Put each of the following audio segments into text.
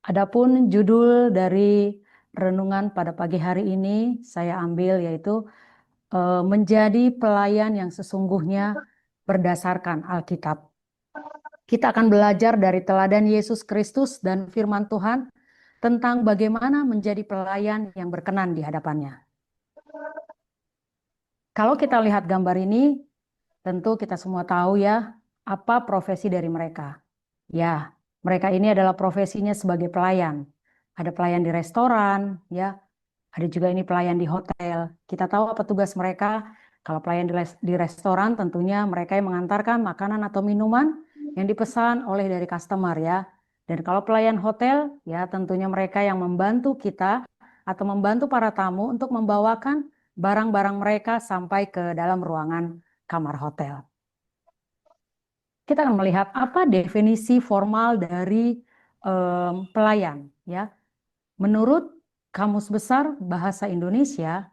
Adapun judul dari renungan pada pagi hari ini saya ambil yaitu menjadi pelayan yang sesungguhnya berdasarkan Alkitab. Kita akan belajar dari teladan Yesus Kristus dan firman Tuhan tentang bagaimana menjadi pelayan yang berkenan di hadapannya. Kalau kita lihat gambar ini, tentu kita semua tahu ya, apa profesi dari mereka. Ya, mereka ini adalah profesinya sebagai pelayan. Ada pelayan di restoran, ya. Ada juga ini pelayan di hotel. Kita tahu apa tugas mereka. Kalau pelayan di restoran, tentunya mereka yang mengantarkan makanan atau minuman yang dipesan oleh dari customer ya. Dan kalau pelayan hotel, ya tentunya mereka yang membantu kita atau membantu para tamu untuk membawakan barang-barang mereka sampai ke dalam ruangan kamar hotel. Kita akan melihat apa definisi formal dari pelayan ya. Menurut Kamus Besar Bahasa Indonesia,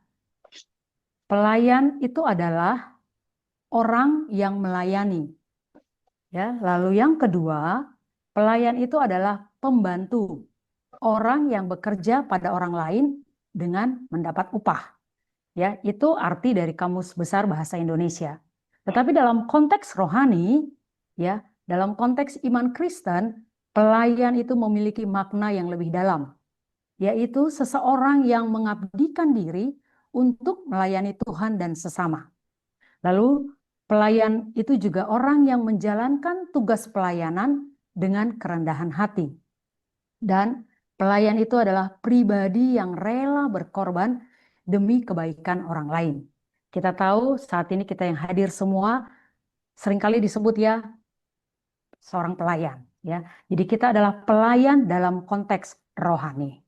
pelayan itu adalah orang yang melayani. Ya, lalu yang kedua, pelayan itu adalah pembantu, orang yang bekerja pada orang lain dengan mendapat upah. Ya, itu arti dari Kamus Besar Bahasa Indonesia. Tetapi dalam konteks rohani, ya, dalam konteks iman Kristen, pelayan itu memiliki makna yang lebih dalam, yaitu seseorang yang mengabdikan diri untuk melayani Tuhan dan sesama. Lalu pelayan itu juga orang yang menjalankan tugas pelayanan dengan kerendahan hati. Dan pelayan itu adalah pribadi yang rela berkorban demi kebaikan orang lain. Kita tahu saat ini kita yang hadir semua seringkali disebut ya seorang pelayan. Ya, jadi kita adalah pelayan dalam konteks rohani.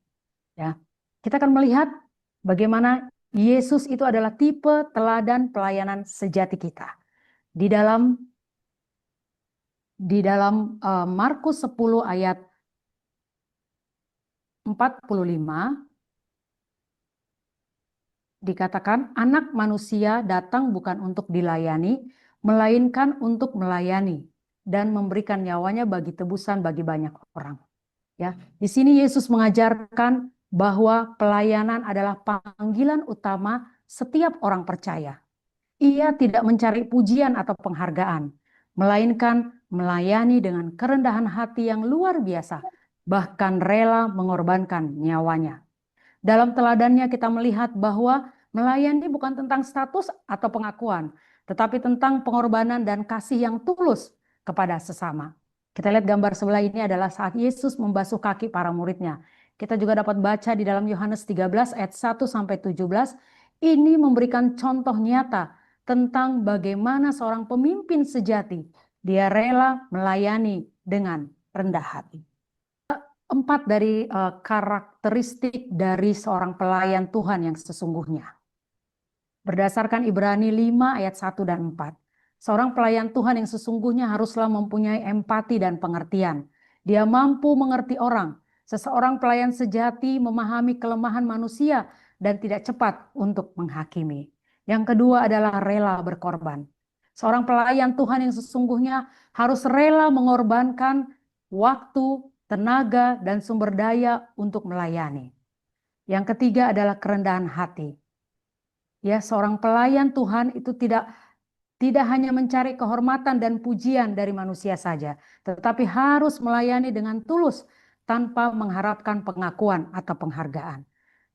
Ya, kita akan melihat bagaimana Yesus itu adalah tipe teladan pelayanan sejati kita. Di dalam Markus 10 ayat 45 dikatakan anak manusia datang bukan untuk dilayani, melainkan untuk melayani dan memberikan nyawanya bagi tebusan bagi banyak orang. Ya, di sini Yesus mengajarkan bahwa pelayanan adalah panggilan utama setiap orang percaya. Ia tidak mencari pujian atau penghargaan, melainkan melayani dengan kerendahan hati yang luar biasa, bahkan rela mengorbankan nyawanya. Dalam teladannya kita melihat bahwa melayani bukan tentang status atau pengakuan, tetapi tentang pengorbanan dan kasih yang tulus kepada sesama. Kita lihat gambar sebelah ini adalah saat Yesus membasuh kaki para muridnya. Kita juga dapat baca di dalam Yohanes 13 ayat 1 sampai 17. Ini memberikan contoh nyata tentang bagaimana seorang pemimpin sejati dia rela melayani dengan rendah hati. 4 dari karakteristik dari seorang pelayan Tuhan yang sesungguhnya. Berdasarkan Ibrani 5 ayat 1 dan 4. Seorang pelayan Tuhan yang sesungguhnya haruslah mempunyai empati dan pengertian. Dia mampu mengerti orang. Seseorang pelayan sejati memahami kelemahan manusia dan tidak cepat untuk menghakimi. Yang kedua adalah rela berkorban. Seorang pelayan Tuhan yang sesungguhnya harus rela mengorbankan waktu, tenaga, dan sumber daya untuk melayani. Yang ketiga adalah kerendahan hati. Ya, seorang pelayan Tuhan itu tidak hanya mencari kehormatan dan pujian dari manusia saja, tetapi harus melayani dengan tulus tanpa mengharapkan pengakuan atau penghargaan.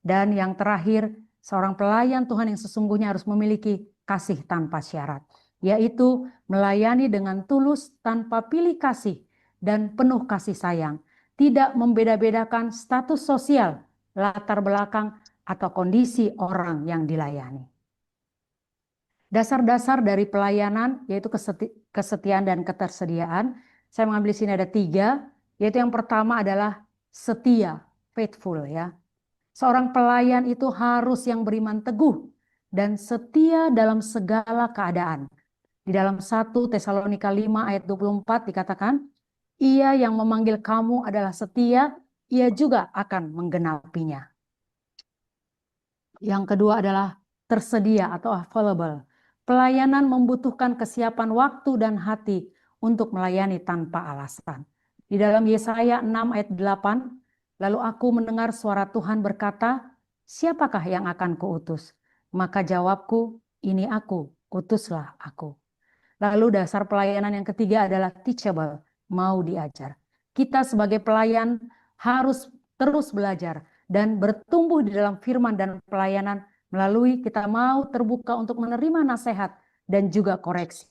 Dan yang terakhir, seorang pelayan Tuhan yang sesungguhnya harus memiliki kasih tanpa syarat, yaitu melayani dengan tulus tanpa pilih kasih dan penuh kasih sayang, tidak membeda-bedakan status sosial, latar belakang, atau kondisi orang yang dilayani. Dasar-dasar dari pelayanan yaitu kesetiaan dan ketersediaan. Saya mengambil di sini ada 3, yaitu yang pertama adalah setia, faithful ya. Seorang pelayan itu harus yang beriman teguh dan setia dalam segala keadaan. Di dalam 1 Tesalonika 5 ayat 24 dikatakan, ia yang memanggil kamu adalah setia, ia juga akan menggenapinya. Yang kedua adalah tersedia atau available. Pelayanan membutuhkan kesiapan waktu dan hati untuk melayani tanpa alasan. Di dalam Yesaya 6 ayat 8, Lalu aku mendengar suara Tuhan berkata, siapakah yang akan kuutus? Maka jawabku, ini aku, utuslah aku. Lalu dasar pelayanan yang ketiga adalah teachable, mau diajar. Kita sebagai pelayan harus terus belajar dan bertumbuh di dalam firman dan pelayanan melalui kita mau terbuka untuk menerima nasihat dan juga koreksi.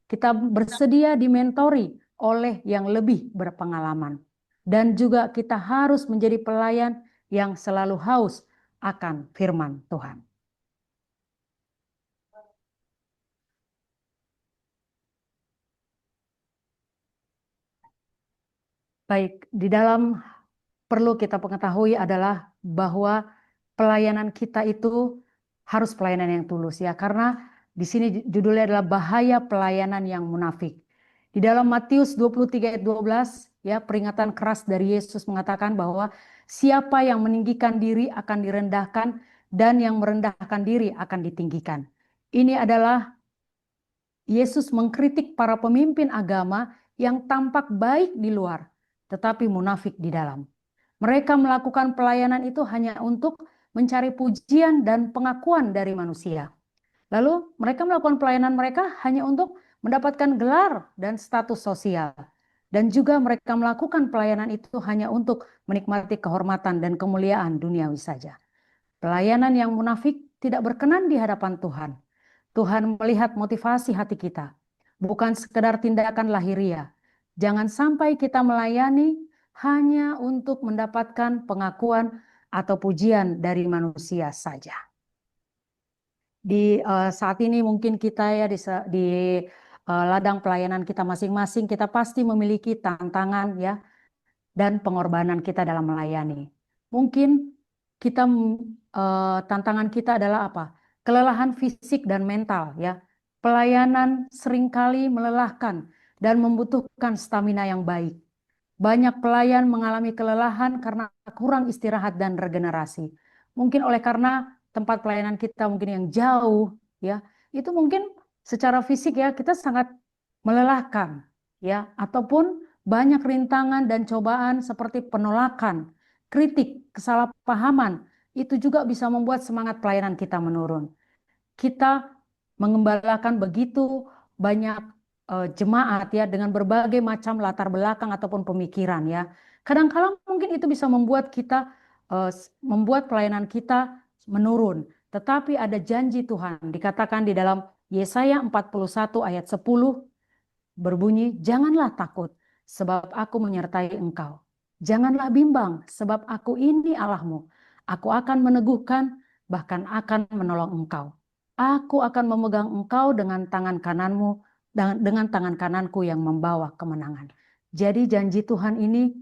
Kita bersedia dimentori oleh yang lebih berpengalaman. Dan juga kita harus menjadi pelayan yang selalu haus akan firman Tuhan. Baik, di dalam perlu kita ketahui adalah bahwa pelayanan kita itu harus pelayanan yang tulus ya, karena di sini judulnya adalah bahaya pelayanan yang munafik. Di dalam Matius 23 ayat 12 ya, peringatan keras dari Yesus mengatakan bahwa siapa yang meninggikan diri akan direndahkan dan yang merendahkan diri akan ditinggikan. Ini adalah Yesus mengkritik para pemimpin agama yang tampak baik di luar, tetapi munafik di dalam. Mereka melakukan pelayanan itu hanya untuk mencari pujian dan pengakuan dari manusia. Lalu mereka melakukan pelayanan mereka hanya untuk mendapatkan gelar dan status sosial. Dan juga mereka melakukan pelayanan itu hanya untuk menikmati kehormatan dan kemuliaan duniawi saja. Pelayanan yang munafik tidak berkenan di hadapan Tuhan. Tuhan melihat motivasi hati kita, bukan sekedar tindakan lahiriah. Jangan sampai kita melayani hanya untuk mendapatkan pengakuan atau pujian dari manusia saja. Di saat ini mungkin kita ya di ladang pelayanan kita masing-masing, kita pasti memiliki tantangan ya dan pengorbanan kita dalam melayani. Mungkin kita tantangan kita adalah apa? Kelelahan fisik dan mental ya. Pelayanan seringkali melelahkan dan membutuhkan stamina yang baik. Banyak pelayan mengalami kelelahan karena kurang istirahat dan regenerasi. Mungkin oleh karena tempat pelayanan kita mungkin yang jauh ya. Itu mungkin secara fisik ya kita sangat melelahkan ya, ataupun banyak rintangan dan cobaan seperti penolakan, kritik, kesalahpahaman, itu juga bisa membuat semangat pelayanan kita menurun. Kita mengembalakan begitu banyak jemaat ya dengan berbagai macam latar belakang ataupun pemikiran ya. Kadang-kala mungkin itu bisa membuat kita membuat pelayanan kita menurun. Tetapi ada janji Tuhan dikatakan di dalam Yesaya 41 ayat 10 berbunyi, janganlah takut sebab aku menyertai engkau. Janganlah bimbang sebab aku ini Allahmu. Aku akan meneguhkan bahkan akan menolong engkau. Aku akan memegang engkau dengan tangan kananmu, dengan tangan kananku yang membawa kemenangan. Jadi janji Tuhan ini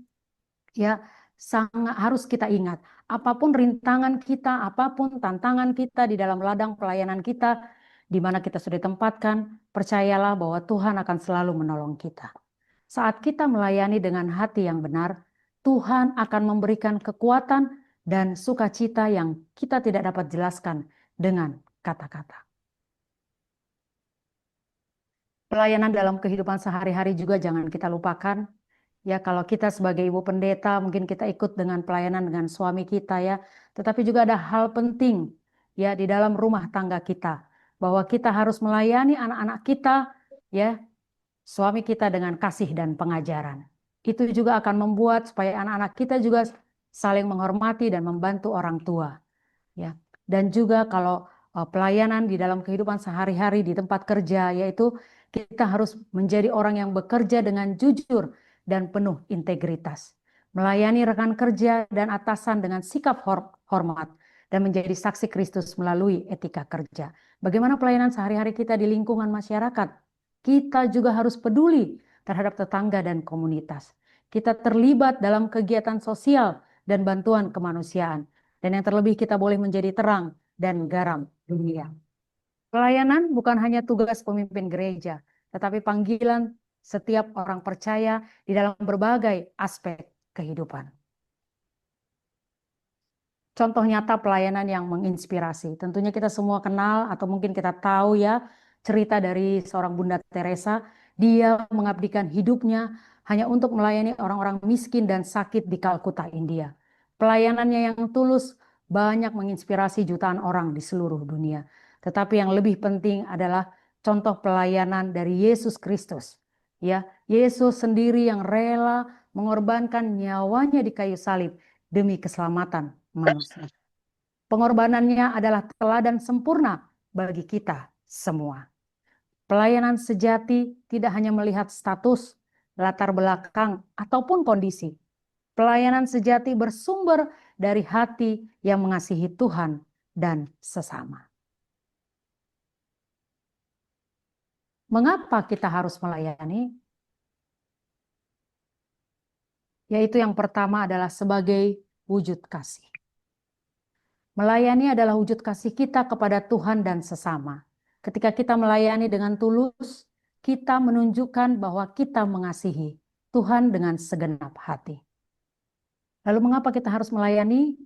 ya sangat harus kita ingat. Apapun rintangan kita, apapun tantangan kita di dalam ladang pelayanan kita, di mana kita sudah ditempatkan, percayalah bahwa Tuhan akan selalu menolong kita. Saat kita melayani dengan hati yang benar, Tuhan akan memberikan kekuatan dan sukacita yang kita tidak dapat jelaskan dengan kata-kata. Pelayanan dalam kehidupan sehari-hari juga jangan kita lupakan. Ya, kalau kita sebagai ibu pendeta mungkin kita ikut dengan pelayanan dengan suami kita ya. Tetapi juga ada hal penting ya di dalam rumah tangga kita. Bahwa kita harus melayani anak-anak kita ya, suami kita dengan kasih dan pengajaran. Itu juga akan membuat supaya anak-anak kita juga saling menghormati dan membantu orang tua. Ya. Dan juga kalau pelayanan di dalam kehidupan sehari-hari di tempat kerja, yaitu kita harus menjadi orang yang bekerja dengan jujur dan penuh integritas. Melayani rekan kerja dan atasan dengan sikap hormat dan menjadi saksi Kristus melalui etika kerja. Bagaimana pelayanan sehari-hari kita di lingkungan masyarakat? Kita juga harus peduli terhadap tetangga dan komunitas. Kita terlibat dalam kegiatan sosial dan bantuan kemanusiaan. Dan yang terlebih kita boleh menjadi terang dan garam dunia. Pelayanan bukan hanya tugas pemimpin gereja, tetapi panggilan setiap orang percaya di dalam berbagai aspek kehidupan. Contoh nyata pelayanan yang menginspirasi. Tentunya kita semua kenal atau mungkin kita tahu ya cerita dari seorang Bunda Teresa. Dia mengabdikan hidupnya hanya untuk melayani orang-orang miskin dan sakit di Kalkuta, India. Pelayanannya yang tulus banyak menginspirasi jutaan orang di seluruh dunia. Tetapi yang lebih penting adalah contoh pelayanan dari Yesus Kristus. Ya, Yesus sendiri yang rela mengorbankan nyawanya di kayu salib demi keselamatan manusia. Pengorbanannya adalah teladan sempurna bagi kita semua. Pelayanan sejati tidak hanya melihat status, latar belakang, ataupun kondisi. Pelayanan sejati bersumber dari hati yang mengasihi Tuhan dan sesama. Mengapa kita harus melayani? Yaitu yang pertama adalah sebagai wujud kasih. Melayani adalah wujud kasih kita kepada Tuhan dan sesama. Ketika kita melayani dengan tulus, kita menunjukkan bahwa kita mengasihi Tuhan dengan segenap hati. Lalu mengapa kita harus melayani?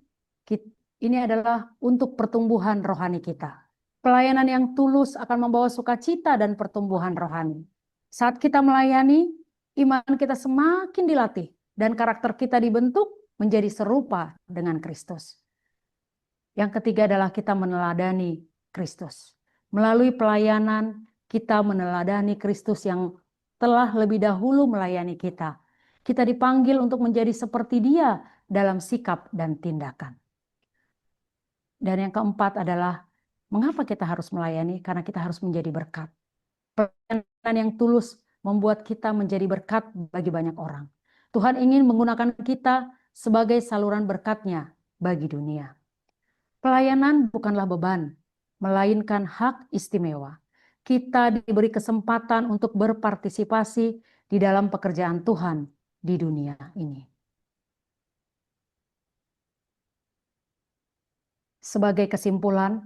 Ini adalah untuk pertumbuhan rohani kita. Pelayanan yang tulus akan membawa sukacita dan pertumbuhan rohani. Saat kita melayani, iman kita semakin dilatih dan karakter kita dibentuk menjadi serupa dengan Kristus. Yang ketiga adalah kita meneladani Kristus. Melalui pelayanan, kita meneladani Kristus yang telah lebih dahulu melayani kita. Kita dipanggil untuk menjadi seperti Dia dalam sikap dan tindakan. Dan yang keempat adalah, mengapa kita harus melayani? Karena kita harus menjadi berkat. Pelayanan yang tulus membuat kita menjadi berkat bagi banyak orang. Tuhan ingin menggunakan kita sebagai saluran berkat-Nya bagi dunia. Pelayanan bukanlah beban, melainkan hak istimewa. Kita diberi kesempatan untuk berpartisipasi di dalam pekerjaan Tuhan di dunia ini. Sebagai kesimpulan,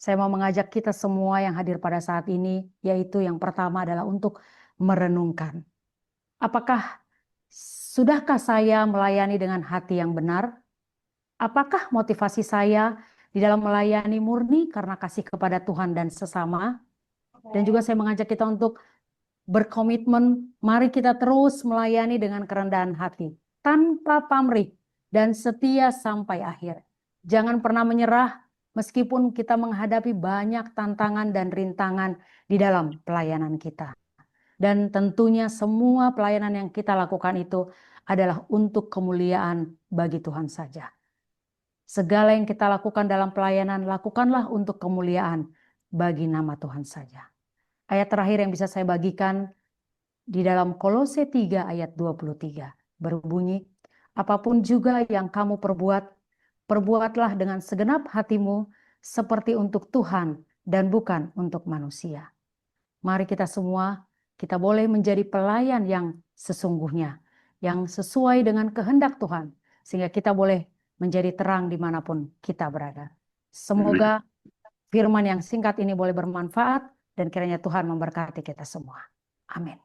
saya mau mengajak kita semua yang hadir pada saat ini, yaitu yang pertama adalah untuk merenungkan. Sudahkah saya melayani dengan hati yang benar? Apakah motivasi saya di dalam melayani murni karena kasih kepada Tuhan dan sesama? Dan juga saya mengajak kita untuk berkomitmen, mari kita terus melayani dengan kerendahan hati, tanpa pamrih dan setia sampai akhir. Jangan pernah menyerah meskipun kita menghadapi banyak tantangan dan rintangan di dalam pelayanan kita. Dan tentunya semua pelayanan yang kita lakukan itu adalah untuk kemuliaan bagi Tuhan saja. Segala yang kita lakukan dalam pelayanan, lakukanlah untuk kemuliaan bagi nama Tuhan saja. Ayat terakhir yang bisa saya bagikan di dalam Kolose 3 ayat 23 berbunyi, apapun juga yang kamu perbuat, perbuatlah dengan segenap hatimu seperti untuk Tuhan dan bukan untuk manusia. Mari kita semua, kita boleh menjadi pelayan yang sesungguhnya, yang sesuai dengan kehendak Tuhan, sehingga kita boleh menjadi terang dimanapun kita berada. Semoga firman yang singkat ini boleh bermanfaat dan kiranya Tuhan memberkati kita semua. Amin.